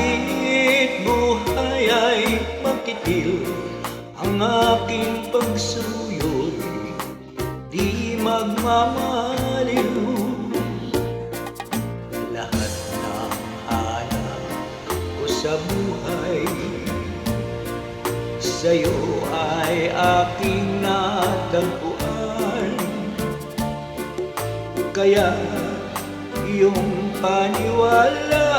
Kahit buhay ay makitil, ang aking pagsuyo'y di magmamaliw. Lahat ng hanap ko sa buhay, sa'yo ay aking natagpuan. Kaya iyong paniwalaan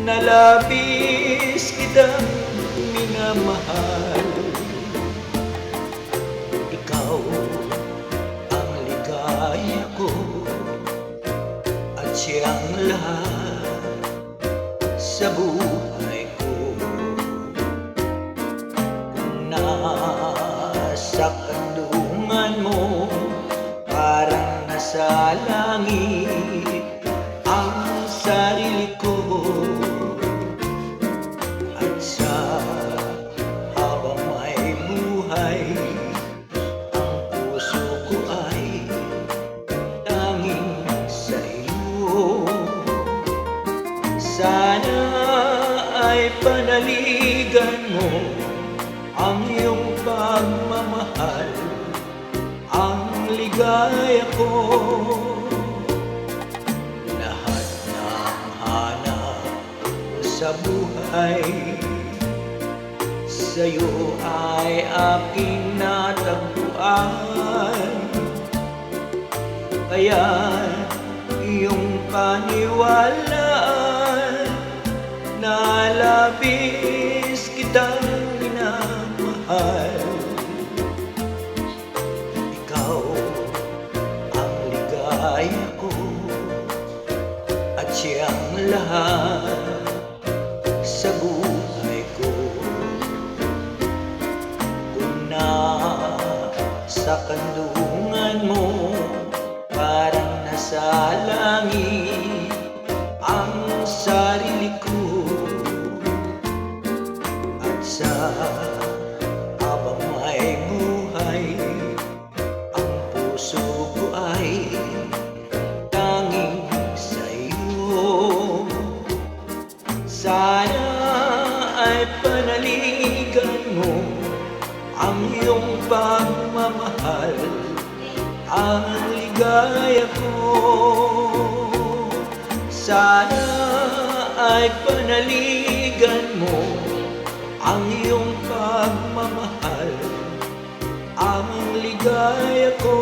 na labis kitang minamahal. Ikaw ang ligaya ko at siyang lahat sa buhay ko. Kung nasa kandungan mo, parang nasa langit ang sarili ko. At sa habang may buhay, ang puso ko ay tanging sa iyo. Sana ay panaligan mo ang iyong pagmamahal, ang ligaya ko. Lahat ng hanap sa buhay, sa'yo ay aking natagpuan. Kaya iyong paniwalaan na labis kitang minamahal. Ikaw ang ligaya ko at siyang lahat sa buhay ko. Kung nasa kandungan mo, parang nasa langit ang sarili ko. At sa habang may buhay, ang puso ko ay tanging sa iyo. Sana ay panaligan mo ang iyong pagmamahal, ang ligaya ko. Sana ay panaligan mo ang iyong pagmamahal, ang ligaya ko.